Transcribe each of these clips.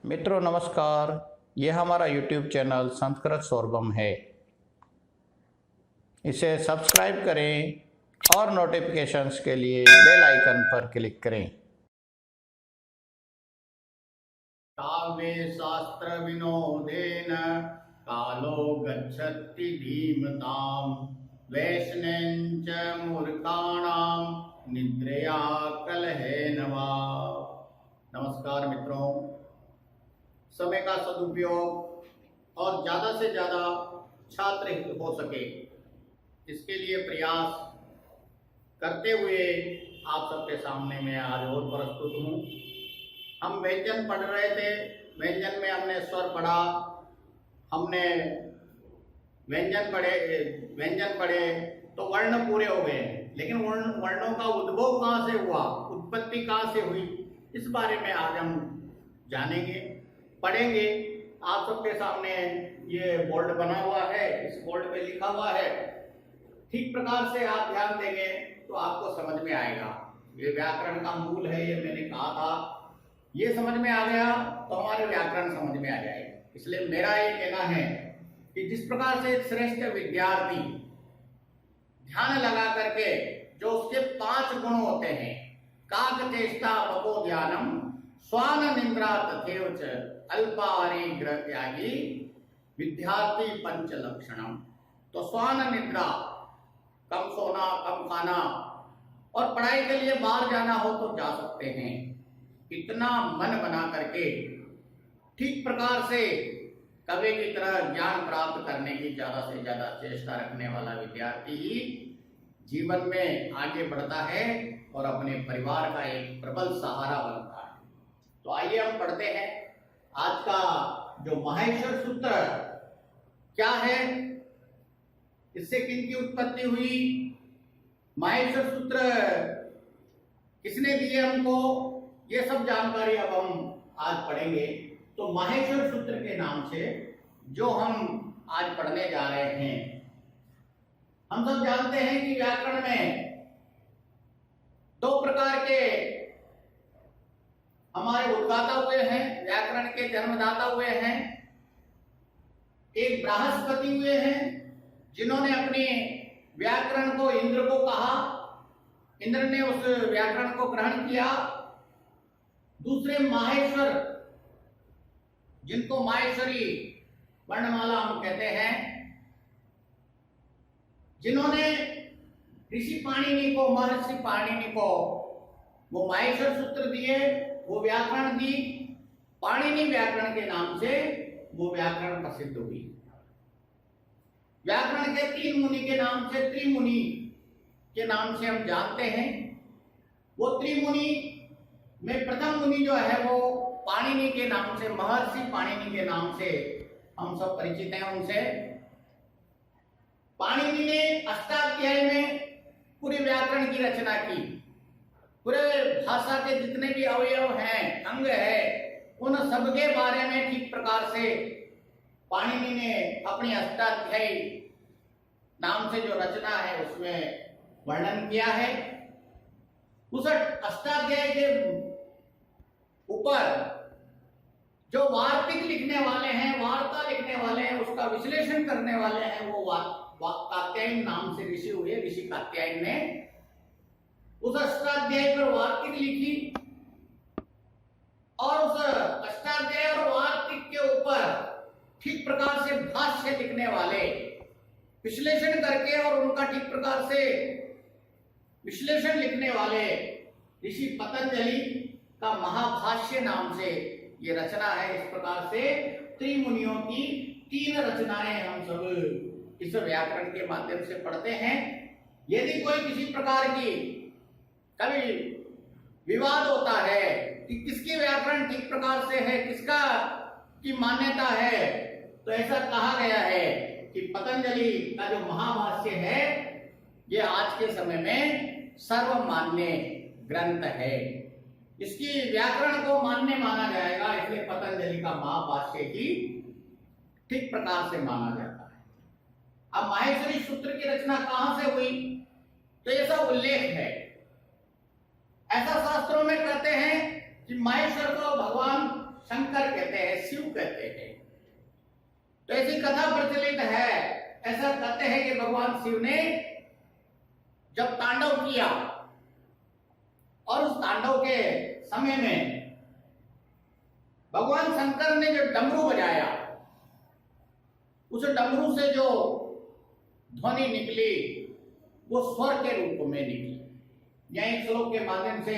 मित्रों नमस्कार, यह हमारा YouTube चैनल संस्कृत स्वर्गम है। इसे सब्सक्राइब करें और नोटिफिकेशंस के लिए बेल आइकन पर क्लिक करें। काव्ये शास्त्र विनोदेन कालो गच्छति धीमताम् वैष्णेञ्च मूर्खाणां निद्रया कलहेन वा। नमस्कार मित्रों, समय का सदुपयोग और ज़्यादा से ज़्यादा छात्र हित हो सके इसके लिए प्रयास करते हुए आप सबके सामने मैं आज और प्रस्तुत हूँ। हम व्यंजन पढ़ रहे थे, व्यंजन में हमने स्वर पढ़ा, हमने व्यंजन पढ़े तो वर्ण पूरे हो गए, लेकिन वर्णों का उद्भव कहाँ से हुआ, उत्पत्ति कहाँ से हुई, इस बारे में आज हम जानेंगे, पढ़ेंगे। आप सबके सामने ये बोर्ड बना हुआ है, इस बोर्ड पे लिखा हुआ है। ठीक प्रकार से आप ध्यान देंगे तो आपको समझ में आएगा। ये व्याकरण का मूल है, ये मैंने कहा था। ये समझ में आ गया तो हमारे व्याकरण समझ में आ जाएगा। इसलिए मेरा ये कहना है कि जिस प्रकार से श्रेष्ठ विद्यार्थी ध्यान लगा करके जो उसके 5 गुण होते हैं, काक चेष्टा बको ध्यानम स्वान निंद्रा तथेव च अल्पाहारी गृह त्यागी विद्यार्थी पंच लक्षणम। तो स्वान निद्रा, कम सोना, कम खाना, और पढ़ाई के लिए बाहर जाना हो तो जा सकते हैं। इतना मन बना करके ठीक प्रकार से कवि की तरह ज्ञान प्राप्त करने की ज्यादा से ज्यादा चेष्टा रखने वाला विद्यार्थी ही जीवन में आगे बढ़ता है और अपने परिवार का एक प्रबल सहारा बनता है। तो आइए हम पढ़ते हैं आज का जो माहेश्वर सूत्र क्या है, इससे किन की उत्पत्ति हुई, माहेश्वर सूत्र किसने दिए हमको, ये सब जानकारी अब हम आज पढ़ेंगे। तो माहेश्वर सूत्र के नाम से जो हम आज पढ़ने जा रहे हैं, हम सब जानते हैं कि व्याकरण में 2 प्रकार के हमारे उद्गाता हुए हैं, व्याकरण के जन्मदाता हुए हैं। एक बृहस्पति हुए हैं जिन्होंने अपने व्याकरण को इंद्र को कहा, इंद्र ने उस व्याकरण को ग्रहण किया। दूसरे माहेश्वर, जिनको माहेश्वरी वर्णमाला हम कहते हैं, जिन्होंने ऋषि पाणिनि को, महर्षि पाणिनि को वो माहेश्वर सूत्र दिए, वो व्याकरण दी। पाणिनि व्याकरण के नाम से वो व्याकरण प्रसिद्ध हुई। व्याकरण के 3 मुनि के नाम से, त्रिमुनि के नाम से हम जानते हैं। वो त्रिमुनि में प्रथम मुनि जो है वो पाणिनि के नाम से, महर्षि पाणिनि के नाम से हम सब परिचित हैं उनसे। पाणिनि ने अष्टाध्यायी में पूरे व्याकरण की रचना की। पूरे भाषा के जितने भी अवयव हैं, अंग है, उन सबके बारे में ठीक प्रकार से पाणिनि ने अपनी अष्टाध्यायी नाम से जो रचना है उसमें वर्णन किया है। उस अष्टाध्यायी के ऊपर जो वार्तिक लिखने वाले हैं, वार्ता लिखने वाले हैं, उसका विश्लेषण करने वाले हैं, वो कात्यायन नाम से ऋषि हुए। ऋषि कात्यायन ने उस अष्टाध्यायी पर वार्तिक लिखी और उस अष्टाध्यायी और वार्तिक के ऊपर ठीक प्रकार से भाष्य लिखने वाले, विश्लेषण करके और उनका ठीक प्रकार से विश्लेषण लिखने वाले ऋषि पतंजलि का महाभाष्य नाम से ये रचना है। इस प्रकार से त्रिमुनियों की 3 रचनाएं हम सब इस व्याकरण के माध्यम से पढ़ते हैं। यदि कोई किसी प्रकार की कभी विवाद होता है कि किसकी व्याकरण ठीक प्रकार से है, किसका की मान्यता है, तो ऐसा कहा गया है कि पतंजलि का जो महाभाष्य है ये आज के समय में सर्वमान्य ग्रंथ है। इसकी व्याकरण को मान्य माना जाएगा, इसलिए पतंजलि का महाभाष्य ही ठीक प्रकार से माना जाता है। अब माहेश्वरी सूत्र की रचना कहां से हुई, तो ये सब उल्लेख है। ऐसा शास्त्रों में कहते हैं कि माहेश्वर को भगवान शंकर कहते हैं, शिव कहते हैं। तो ऐसी कथा प्रचलित है, ऐसा कहते हैं कि भगवान शिव ने जब तांडव किया और उस तांडव के समय में भगवान शंकर ने जो डमरू बजाया, उस डमरू से जो ध्वनि निकली वो स्वर के रूप में निकली। यह एक श्लोक के माध्यम से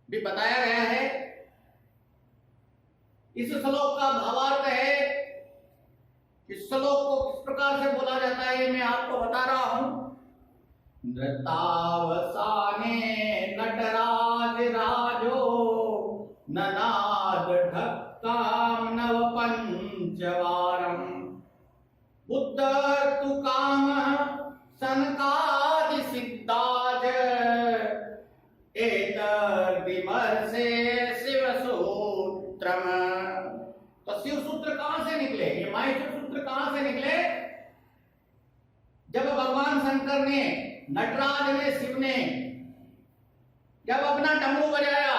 भी बताया गया है। इस श्लोक का भावार्थ है, इस श्लोक को किस प्रकार से बोला जाता है मैं आपको बता रहा हूं। नृतावसाने नटराज राजो ननाद ढक्काम नव पंचवारम बुद्ध तु काम सनकादि सिद्धाज विमर्शे शिव सूत्रम। तो शिव सूत्र कहां से निकले, ये माहेश्वर सूत्र कहां से निकले? जब भगवान शंकर ने, नटराज ने, शिव ने जब अपना डमरू बजाया,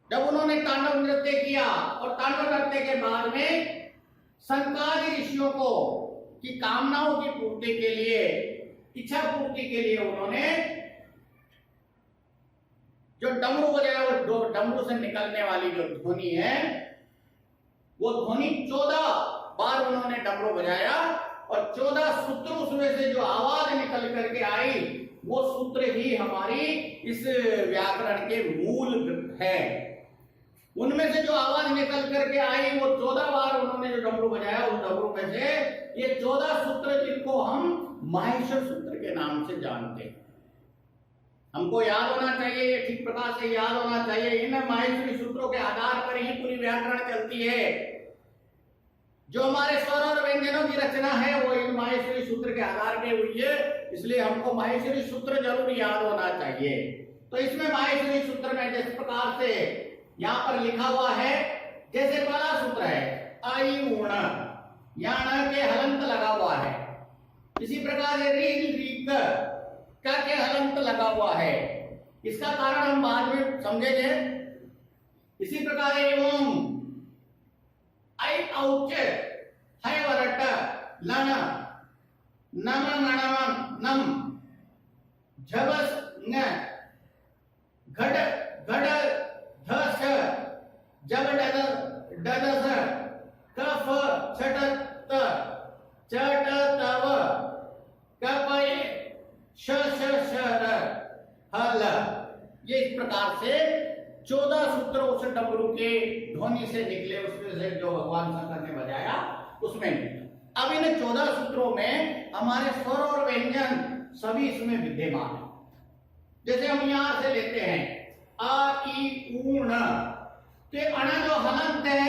जब उन्होंने तांडव नृत्य किया और तांडव नृत्य के बाद में सनकादि ऋषियों को की कामनाओं की पूर्ति के लिए, इच्छा पूर्ति के लिए उन्होंने जो डमरू बजाया, वो डमरू से निकलने वाली जो ध्वनि है, वो ध्वनि 14 बार उन्होंने डमरू बजाया और 14 सूत्र उसमें से जो आवाज निकल करके आई, वो सूत्र ही हमारी इस व्याकरण के मूल है। उनमें से जो आवाज निकल करके आई, वो 14 बार उन्होंने जो डमरू बजाया, उस डमरू में से ये 14 सूत्र जिनको हम माहेश्वर सूत्र के नाम से जानते हैं। हमको याद होना चाहिए, ठीक प्रकार से याद होना चाहिए। इन माहेश्वरी सूत्रों के आधार पर ही पूरी व्याकरण चलती है। जो हमारे स्वर और व्यंजनों की रचना है वो इन माहेश्वरी सूत्र के आधार पे हुई है, इसलिए हमको माहेश्वरी सूत्र जरूर याद होना चाहिए। तो इसमें माहेश्वरी सूत्र में जिस प्रकार से यहाँ पर लिखा हुआ है, जैसे पहला सूत्र है आई ऊण, यहाँ के हलंत लगा हुआ है। इसी प्रकार से रील रीक का के हलंत लगा हुआ है। इसका कारण हम बाद में समझेंगे। इसी प्रकार एवं आई औच है वरट लन नम नणम नम झबस न घट घट धस जब डदस कफ छट त चट तव कपय श शर हल। ये इस प्रकार से 14 सूत्र उस डमरू के ध्वनि से निकले, उसमें से जो भगवान शंकर ने बजाया उसमें। अब इन 14 सूत्रों में हमारे स्वर और व्यंजन सभी इसमें विद्यमान है। जैसे हम यहां से लेते हैं आ ई ऊण, तो अण जो हलंत है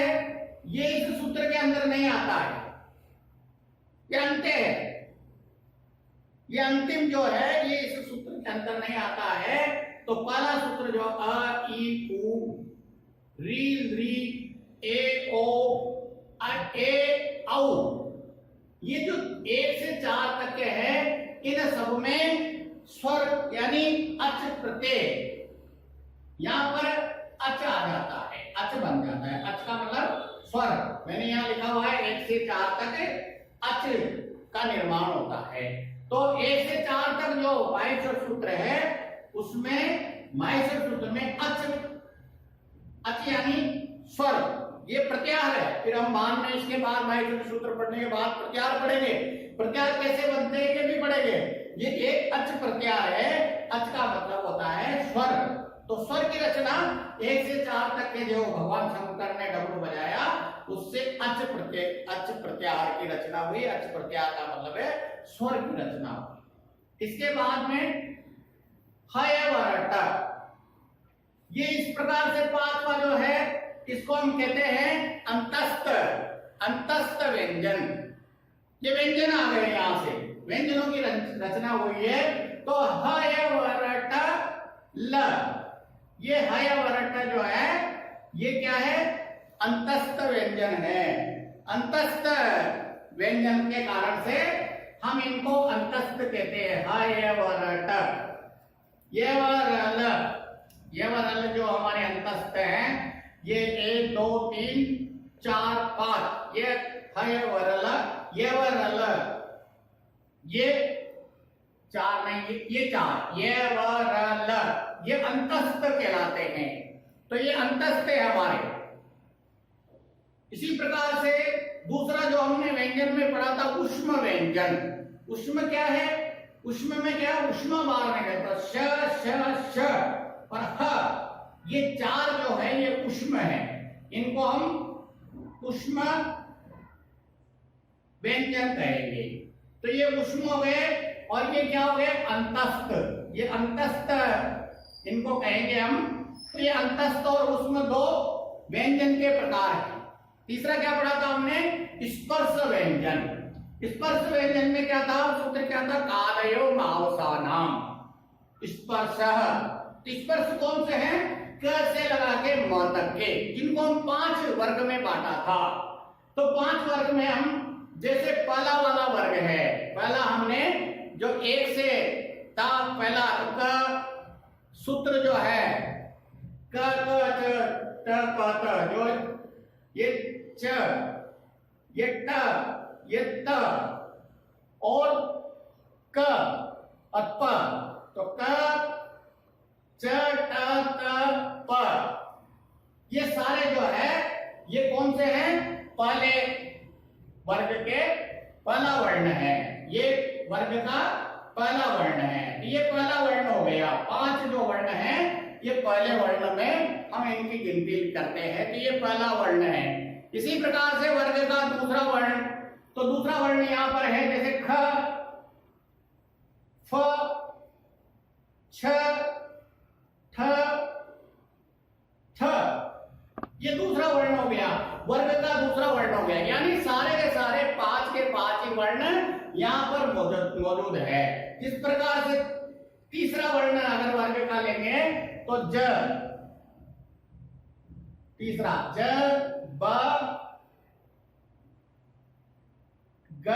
ये इस सूत्र के अंदर नहीं आता है, ये अंत्य है। ये अंतिम जो है ये इस सूत्र के अंदर नहीं आता है। तो पहला सूत्र जो अ ई उ री री ए ओ ए औ, ये जो 1 से 4 तक के हैं, इन सब में स्वर यानी अच प्रत्यय, यहां पर अच आ जाता है, अच बन जाता है। अच का मतलब स्वर। मैंने यहां लिखा हुआ है 1 से 4 तक अच का निर्माण होता है। तो 1 से 4 तक जो माहेश्वर सूत्र है उसमें माहेश्वर सूत्र में अच यानी स्वर, ये प्रत्याहार है। फिर हम बाद में इसके बाद माहेश्वर सूत्र पढ़ने के बाद प्रत्याहार पढ़ेंगे। प्रत्याहार कैसे बनते हैं ये भी पढ़ेंगे। ये एक अच प्रत्याहार है। अच का मतलब होता है स्वर। तो स्वर की रचना 1 से 4 तक के जो भगवान शंकर ने डमरू बजाया उससे अच प्रत्याहार की रचना हुई। अच प्रत्याहार का मतलब है स्वर की रचना हुई। इसके बाद में हय वरट, ये इस प्रकार से 5वां जो है इसको हम कहते हैं अंतस्थ व्यंजन। ये व्यंजन आ गए, यहां से व्यंजनों की रचना हुई है। तो हय वरट ल, ये हय वरट जो है ये क्या है? अंतस्थ व्यंजन है। अंतस्थ व्यंजन के कारण से हम इनको अंतस्थ कहते हैं। हय वरट, ये वरल, यवरल जो हमारे अंतस्थ हैं, ये 1 2 3 4 5, ये हयवरल, यवरल, ये 4 नहीं, ये 4, यवरल, ये अंतस्थ कहलाते हैं। तो ये अंतस्थ है हमारे। इसी प्रकार से दूसरा जो हमने व्यंजन में पढ़ा था, उष्म व्यंजन। उष्म क्या है? उष्म में क्या? उष्मा बार में कहता श श श और ह, ये 4 जो है ये उष्म है। इनको हम उष्म व्यंजन कहेंगे। तो ये उष्म हो गए और ये क्या हो गए? अंतस्थ। ये अंतस्थ इनको कहेंगे हम। तो ये अंतस्थ और उष्म 2 व्यंजन के प्रकार हैं। तीसरा क्या पढ़ा था हमने? स्पर्श व्यंजन। स्पर्श व्यंजन में क्या था? सूत्र क्या था? कालयो मावसानाम स्पर्श। स्पर्श कौन से हैं? क से लगा के म तक के, जिनको हम 5 वर्ग में बांटा था। तो 5 वर्ग में हम, जैसे पहला वाला वर्ग है, पहला हमने जो 1 से ता, पहला क सूत्र जो है क क च ट प त, जो ये च, ये ट, ये त और क और प। तो क च ट त प, ये सारे जो है ये कौन से हैं? पहले वर्ग के पहला वर्ण है। ये वर्ग का पहला वर्ण है। ये पहला वर्ण हो गया। 5 जो वर्ण है ये पहले वर्ण में हम इनकी गिनती करते हैं। तो ये पहला वर्ण है। इसी प्रकार से वर्ग का दूसरा वर्ण, तो दूसरा वर्ण यहां पर है, जैसे ख, फ, छ, ठ, थ, ये दूसरा वर्ण हो गया। वर्ग का दूसरा वर्ण हो गया। यानी सारे के सारे 5 के 5 ही वर्ण यहां पर मौजूद है। जिस प्रकार से तीसरा वर्ण अगर वर्ग का लेंगे तो ज, तीसरा ज, ब, ग,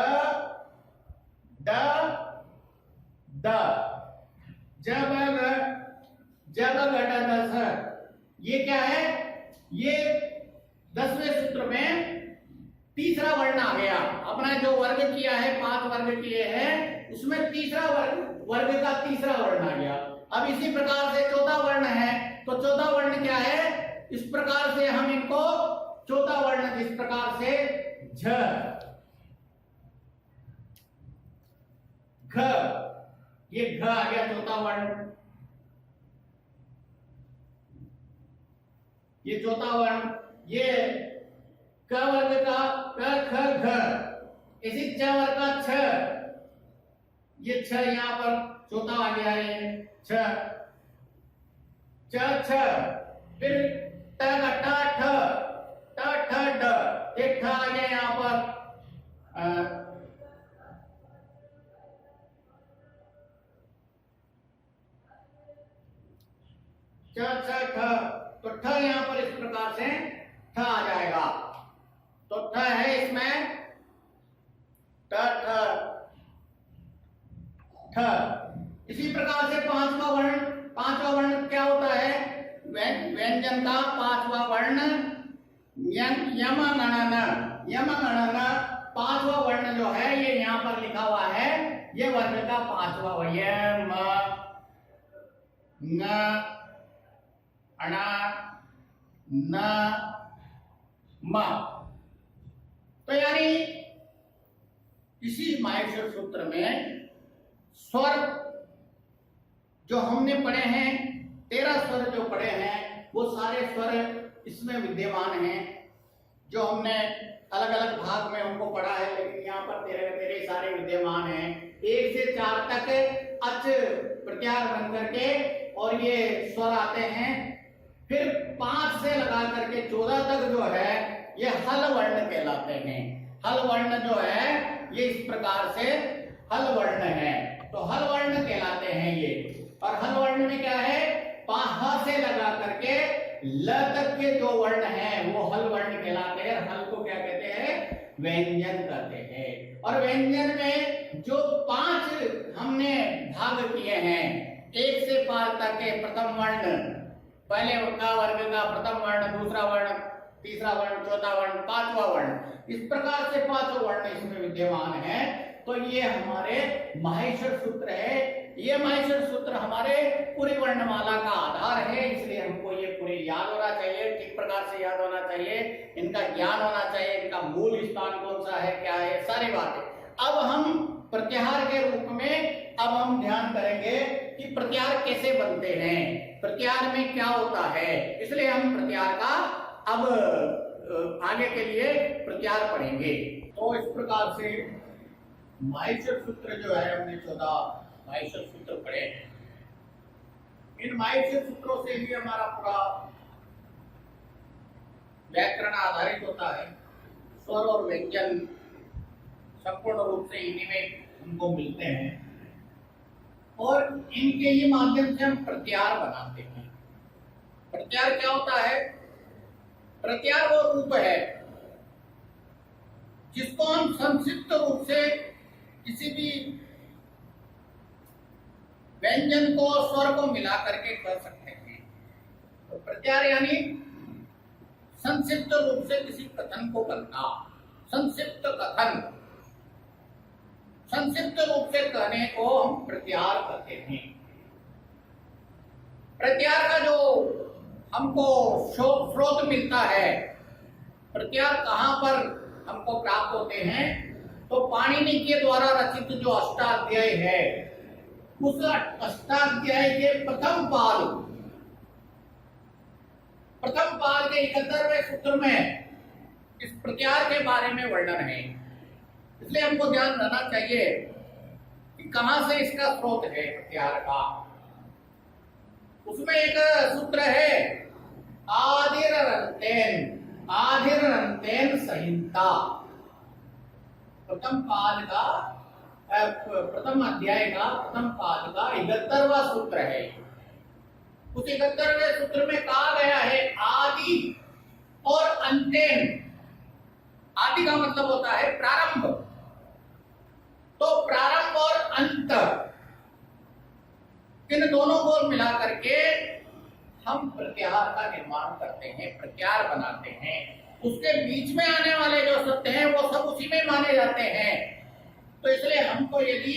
ड, द, जब घट दस। ये क्या है? ये 10वें सूत्र में तीसरा वर्ण आ गया। अपना जो वर्ग किया है, 5 वर्ग किए हैं, उसमें तीसरा वर्ग का तीसरा वर्ण आ गया। अब इसी प्रकार से चौथा वर्ण है, तो चौथा वर्ण क्या है? इस प्रकार से हम इनको चौथा वर्ण, जिस प्रकार से झ, घ, ये घ आ गया चौथा वर्ण। ये चौथा वर्ण। ये क वर्ग का क, ख, घ। इसी च वर्ग का छ, ये छ यहां पर चौथा आ गया है, छ, च, छ। फिर ट का ट, ठ, ट, ठ, ड, एक ठ आ गया यहां पर। च, छ, ठ, तो ठ यहां पर इस प्रकार से ठ आ जाएगा। तो ठ है इसमें ट, ठ, ठ। इसी प्रकार से पांचवा वर्ण क्या होता है? व्यंजन का 5वां वर्ण यम गणन। यम गणन 5वां वर्ण जो है ये यहां पर लिखा हुआ है। ये वर्ग का 5वां यम, न, अण, न, म। तो यानी इसी माहेश्वर सूत्र में स्वर जो हमने पढ़े हैं, 13 स्वर जो पढ़े हैं, वो सारे स्वर इसमें विद्यमान हैं। जो हमने अलग अलग भाग में उनको पढ़ा है, लेकिन यहाँ पर 13 सारे विद्यमान हैं। 1 से 4 तक अच प्रत्यार बन करके और ये स्वर आते हैं। फिर 5 से लगा करके 14 तक जो है ये हल वर्ण कहलाते हैं। हल वर्ण जो है ये इस प्रकार से हल वर्ण है। तो हल वर्ण कहलाते हैं ये। और हल वर्ण में क्या है? ह से लगा करके ल तक के जो वर्ण हैं वो हल वर्ण कहलाते हैं। हल को क्या कहते हैं? व्यंजन कहते हैं। और व्यंजन में जो 5 हमने भाग किए हैं, 1 से 5 तक के प्रथम वर्ण पहले का वर्ग का प्रथम वर्ण, दूसरा वर्ण, तीसरा वर्ण, चौथा वर्ण, पांचवा वर्ण, इस प्रकार से पांचों वर्ण इसमें विद्यमान है। तो ये हमारे माहेश्वर सूत्र है। ये माहेश्वर सूत्र हमारे पूरी वर्णमाला का आधार है, इसलिए हमको ये पूरे याद होना चाहिए, ठीक प्रकार से याद होना चाहिए, इनका ज्ञान होना चाहिए, इनका मूल स्थान कौन सा है, क्या है, सारी बातें। अब हम प्रत्याहार के रूप में अब हम ध्यान करेंगे कि प्रत्याहार कैसे बनते हैं, प्रत्याहार में क्या होता है, इसलिए हम प्रत्याहार का अब आगे के लिए प्रत्याहार पढ़ेंगे। तो इस प्रकार से माहेश्वर सूत्र जो है हमने 14 माहेश्वर सूत्र पढ़े। इन माहेश्वर सूत्रों से ही हमारा पूरा व्याकरण आधारित होता है। स्वर और व्यंजन संपूर्ण रूप से इन्हीं में हमको मिलते हैं और इनके ही माध्यम से हम प्रत्याहार बनाते हैं। प्रत्याहार क्या होता है? प्रत्याहार वो रूप है जिसको हम संक्षिप्त रूप से किसी भी व्यंजन को और स्वर को मिला करके कर सकते हैं। तो प्रत्याहार यानी संक्षिप्त रूप से किसी कथन को करना, संक्षिप्त कथन, संक्षिप्त रूप से कहने को हम प्रत्याहार कहते हैं। प्रत्याहार का जो हमको स्रोत मिलता है, प्रत्याहार कहाँ पर हमको प्राप्त होते हैं, तो पाणिनि के द्वारा रचित जो अष्टाध्याय है, उस अष्टाध्याय के प्रथम पाद के 71वें सूत्र में इस प्रत्याहार के बारे में वर्णन है। इसलिए हमको ध्यान रहना चाहिए कि कहां से इसका स्रोत है प्रत्याहार का। उसमें एक सूत्र है आधिरंतेन संहिता। प्रथम अध्याय का प्रथम पाद का 71वां सूत्र है। उस 71वें सूत्र में कहा गया है आदि और अंतेन। आदि का मतलब होता है प्रारंभ, तो प्रारंभ और अंत इन दोनों को मिला करके हम प्रत्याहार का निर्माण करते हैं, प्रत्याहार बनाते हैं। उसके बीच में आने वाले जो शब्द हैं वो सब उसी में माने जाते हैं। तो इसलिए हमको यदि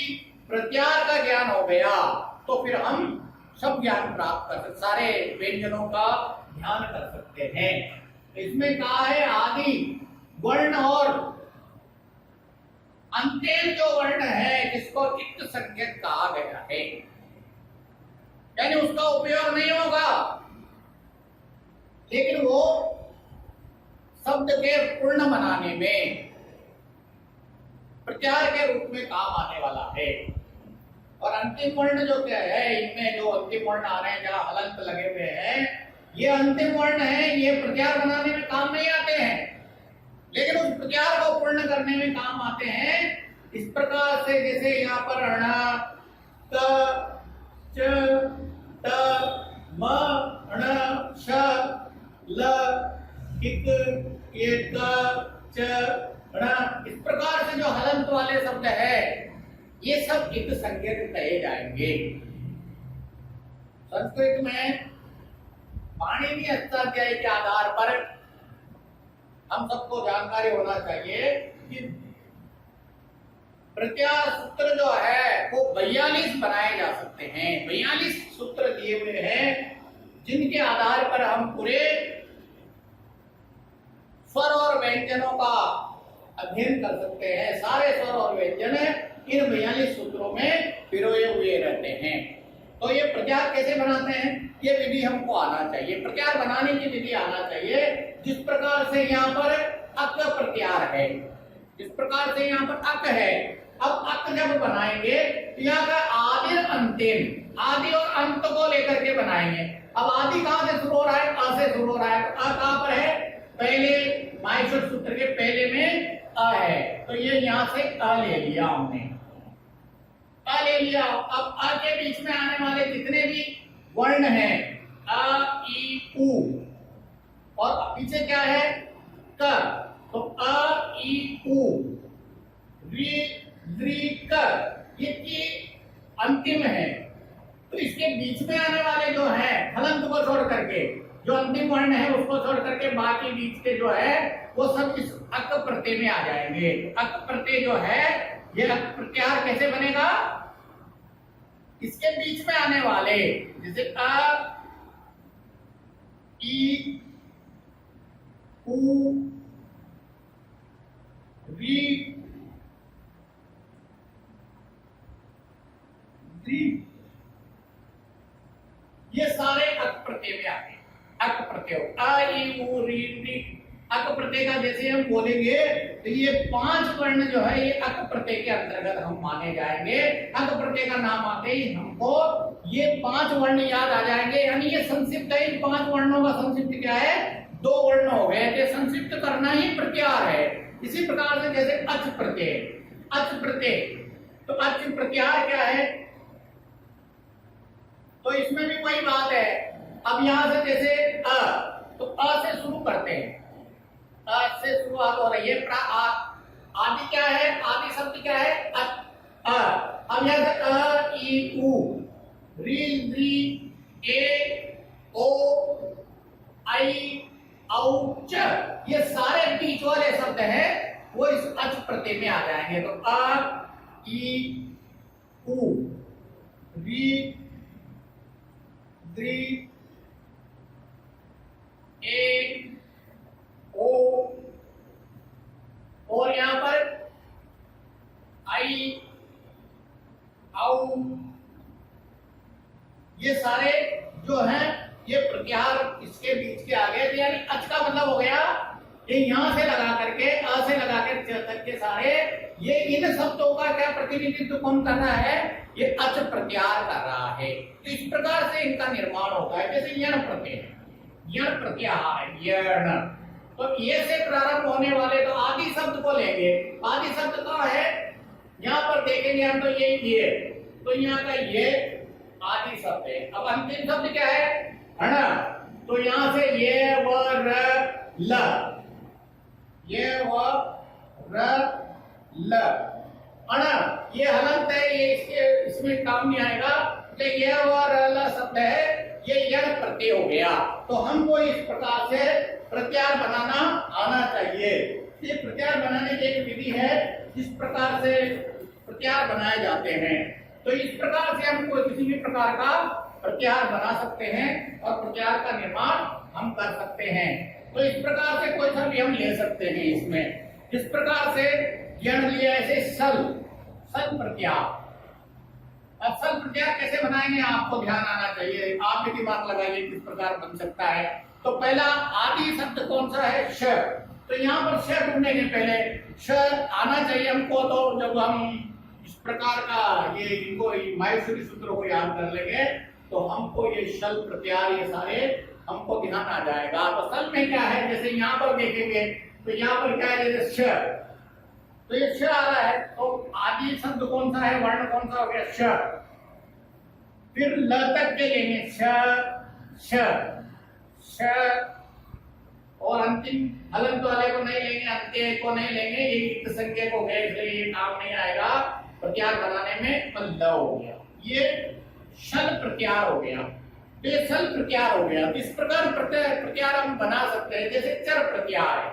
प्रत्याहार का ज्ञान हो गया तो फिर हम सब ज्ञान प्राप्त कर सकते, सारे व्यंजनों का ध्यान कर सकते हैं। इसमें कहा है आदि वर्ण और अंतेन जो वर्ण है जिसको इक्त संज्ञक कहा गया है, यानी उसका उपयोग नहीं होगा, लेकिन वो शब्द के पूर्ण बनाने में प्रत्याहार के रूप में काम आने वाला है। और अंतिम वर्ण जो क्या है, इनमें जो अंतिम वर्ण आ रहे हैं, जहां हलंत लगे हुए हैं, ये अंतिम वर्ण है, ये प्रत्याहार बनाने में काम नहीं आते हैं, लेकिन उस प्रत्याहार को पूर्ण करने में काम आते हैं। इस प्रकार से जैसे यहाँ पर अण, त, च, ट, म, अण, श, ल, इक, एक, च, अण, इस प्रकार से जो हलंत वाले शब्द है ये सब इक संज्ञक कहे जाएंगे। संस्कृत में पाणिनि अष्टाध्यायी के आधार पर हम सबको जानकारी होना चाहिए कि प्रत्याहार सूत्र जो है वो 42 बनाए जा सकते हैं। 42 सूत्र दिए हुए हैं जिनके आधार पर हम पूरे स्वर और व्यंजनों का अध्ययन कर सकते हैं। सारे स्वर और व्यंजन इन 42 सूत्रों में पिरोए हुए रहते हैं। तो ये प्रत्याहार कैसे बनाते हैं, ये विधि हमको आना चाहिए, प्रत्याहार बनाने की विधि आना चाहिए। जिस प्रकार से यहाँ पर अक प्रत्याहार है, जिस प्रकार से यहाँ पर अक है, अब अक जब बनाएंगे तो यहाँ का आदि अंतिम, आदि और अंत को लेकर के बनाएंगे। अब आदि कहाँ से शुरू हो रहा है, अ से शुरू हो रहा है। अ कहाँ पर है, पहले माहेश्वर सूत्र के पहले में अ है, तो ये यहाँ से अ ले लिया हमने, अ ले लिया। अब अ के बीच में आने वाले जितने भी वर्ण हैं, अ, ई, उ, और पीछे क्या है, क, तो अ, ई, उ, री, क, ये की अंतिम है। तो इसके बीच में आने वाले जो है हलंत को छोड़ करके, जो अंतिम वर्ण है उसको छोड़ करके बाकी बीच के जो है वो सब इस अक प्रत्यय में आ जाएंगे। अक प्रत्यय जो है ये अक प्रत्याहार कैसे बनेगा? इसके बीच में आने वाले जैसे अ, ई, उ, री, दी, ये सारे अक प्रत्यय में आते हैं। अक प्रत्यय अ, ई, उ, री, री, अक प्रत्यय का जैसे हम बोलेंगे तो ये 5 वर्ण जो है ये अक प्रत्यय के अंतर्गत हम माने जाएंगे। अक प्रत्यय का नाम आते ही हमको ये 5 वर्ण याद आ जाएंगे, यानी ये संक्षिप्त है। इन 5 वर्णों का संक्षिप्त क्या है? 2 वर्ण हो गए, ये संक्षिप्त करना ही प्रत्याहार है। इसी प्रकार से जैसे अच प्रत्यय, अच प्रत्यय, तो अच प्रत्याहार क्या है? तो इसमें भी वही बात है। अब यहां से जैसे अ, तो अ से शुरू करते हैं, अ से शुरुआत हो रही है। आदि क्या है? आदि शब्द क्या है? अ। अब यहां से अ, ई, उ, री, री, ए, ओ, आई, औ, च, ये सारे बीच वाले शब्द हैं वो इस अच प्रत्यय में आ जाएंगे। तो अ, ई, उ, री, दी, ए, ओ, और यहां पर आई, औ, ये सारे जो हैं ये प्रत्याहार इसके बीच के आ गए। यानी अच का मतलब हो गया ये यहां से लगा करके अ से लगा कर तक के सारे ये इन शब्दों का क्या प्रतिनिधित्व कौन कर रहा है? ये अच प्रत्याहार कर रहा है। तो इस प्रकार से इनका निर्माण होता है। जैसे यण प्रत्यय, यण प्रत्याहार, यण, तो ये से प्रारंभ होने वाले तो आदि शब्द को लेंगे। आदि शब्द कहाँ है? यहाँ पर देखेंगे हम तो ये, तो यहाँ का ये आदि शब्द है। अब अंतिम शब्द क्या है? हण, तो यहां से ये व र ल, ये व र ल, अण, ये हलंत है, ये इसमें काम नहीं आएगा। ये व र ल शब्द है, ये यण प्रत्यय हो गया। तो हमको इस प्रकार से प्रत्याहार बनाना आना चाहिए। ये प्रत्याहार बनाने की एक विधि है, इस प्रकार से प्रत्याहार बनाए जाते हैं। तो इस प्रकार से हम कोई किसी भी प्रकार का प्रत्याहार बना सकते हैं और प्रत्याहार का निर्माण हम कर सकते हैं। तो इस प्रकार से कोई सा भी हम ले सकते हैं। इसमें इस प्रकार से यण लिया, ऐसे सल, सल प्रत्याहार। अब सल प्रत्याहार कैसे बनाएंगे आपको ध्यान आना चाहिए। आप भी दिमाग लगाइए किस प्रकार बन सकता है। तो पहला आदि शब्द कौन सा है? श। तो यहाँ पर श ढूंढने के पहले श आना चाहिए हमको। तो जब हम इस प्रकार का ये इनको माहेश्वरी सूत्र को याद कर लेंगे तो हमको ये शल प्रत्याहार ये सारे हमको ध्यान आ जाएगा। तो सल में क्या है? जैसे यहाँ पर देखेंगे तो यहाँ पर क्या है? जैसे श, तो ये श आ रहा है। तो आदि शब्द कौन सा है? वर्ण कौन सा हो गया? श। फिर ल तक के लेंगे, श, श, श, और अंतिम हलंत वाले को नहीं लेंगे, अंत्य को नहीं लेंगे, ये युक्त संज्ञक हो गए, इसलिए ये काम नहीं आएगा प्रत्याहार बनाने में। ल हो गया, ये शल प्रत्याहार हो गया, ये सल प्रत्याहार हो गया। इस प्रकार प्रत्याहार हम बना सकते हैं। जैसे चर प्रत्याहार है,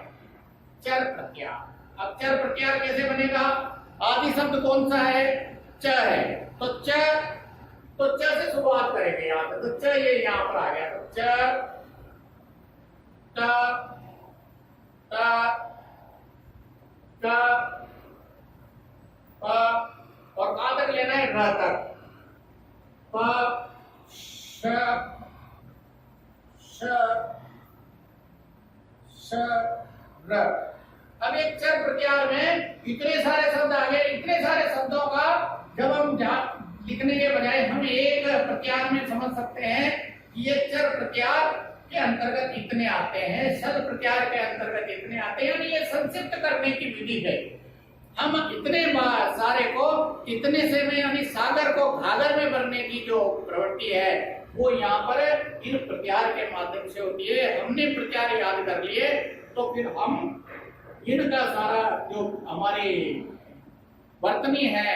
चर प्रत्याहार। अब चर प्रत्याहार कैसे बनेगा? आदि शब्द कौन सा है? च है। तो च से शुरुआत करेंगे यहाँ पे। तो च ये यहाँ पर आ गया। तो च, ट, ट, ट, प, और कहां तक लेना है? र तक। प, श, श, श, र। अब एक चर प्रत्याहार में इतने सारे शब्द आ गए। इतने सारे शब्दों का जब हम लिखने के बजाय हम एक प्रत्याहार में समझ सकते हैं कि ये चर प्रत्याहार के अंतर्गत इतने आते हैं, शल प्रत्याहार के अंतर्गत इतने आते हैं। यानी ये संक्षिप्त करने की विधि है। हम इतने सारे को इतने से में यानी सागर को घाघर में भरने की जो प्रवृत्ति है वो यहाँ पर इन प्रत्याहार के माध्यम से होती है। हमने प्रत्याहार याद कर लिए तो फिर हम इनका सारा जो हमारी वर्तनी है,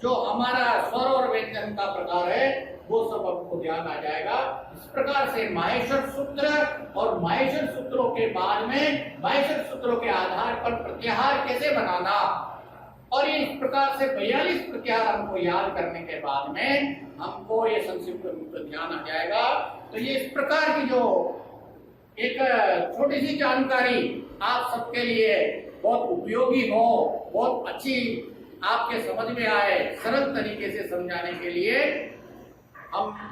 जो हमारा स्वर और व्यंजन का प्रकार है, वो सब आपको ध्यान आ जाएगा। इस प्रकार से माहेश्वर सूत्र और माहेश्वर सूत्रों के बाद में माहेश्वर सूत्रों के आधार पर प्रत्याहार कैसे बनाना, और ये इस प्रकार से 42 प्रत्याहार हमको याद करने के बाद में हमको ये संक्षिप्त रूप से ध्यान आ जाएगा। तो ये इस प्रकार की जो एक छोटी सी जानकारी आप सबके लिए बहुत उपयोगी हो, बहुत अच्छी आपके समझ में आए, सरल तरीके से समझाने के लिए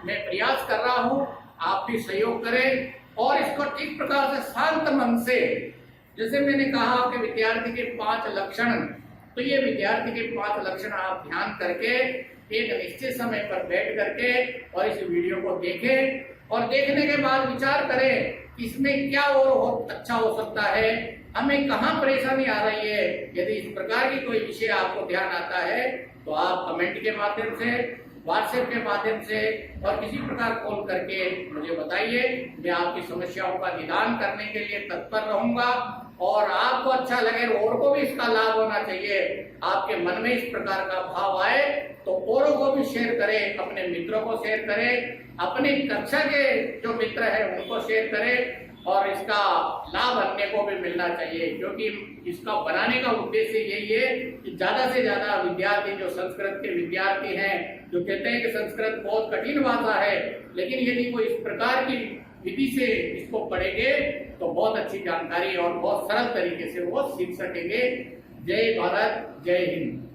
मैं प्रयास कर रहा हूं। आप भी सहयोग करें और इसको ठीक प्रकार से शांत मन से, जैसे मैंने कहा कि विद्यार्थी के 5 लक्षण, तो ये विद्यार्थी के 5 लक्षण आप ध्यान करके एक निश्चित समय पर बैठ करके और इस वीडियो को देखें और देखने के बाद विचार करें इसमें क्या और अच्छा हो सकता है, हमें कहाँ परेशानी आ रही है। यदि इस प्रकार की कोई विषय आपको ध्यान आता है तो आप कमेंट के माध्यम से, व्हाट्सएप के माध्यम से और किसी प्रकार कॉल करके मुझे बताइए। मैं आपकी समस्याओं का निदान करने के लिए तत्पर रहूंगा और आपको अच्छा लगे और को भी इसका लाभ होना चाहिए। आपके मन में इस प्रकार का भाव आए तो औरों को भी शेयर करें, अपने मित्रों को शेयर करें, अपनी कक्षा के जो मित्र हैं उनको शेयर करें और इसका लाभ अन्य को भी मिलना चाहिए, क्योंकि इसका बनाने का उद्देश्य यही है कि ज्यादा से ज्यादा विद्यार्थी जो संस्कृत के विद्यार्थी हैं, जो कहते हैं कि संस्कृत बहुत कठिन भाषा है, लेकिन यदि वो इस प्रकार की विधि से इसको पढ़ेंगे तो बहुत अच्छी जानकारी और बहुत सरल तरीके से वो सीख सकेंगे। जय भारत, जय हिंद।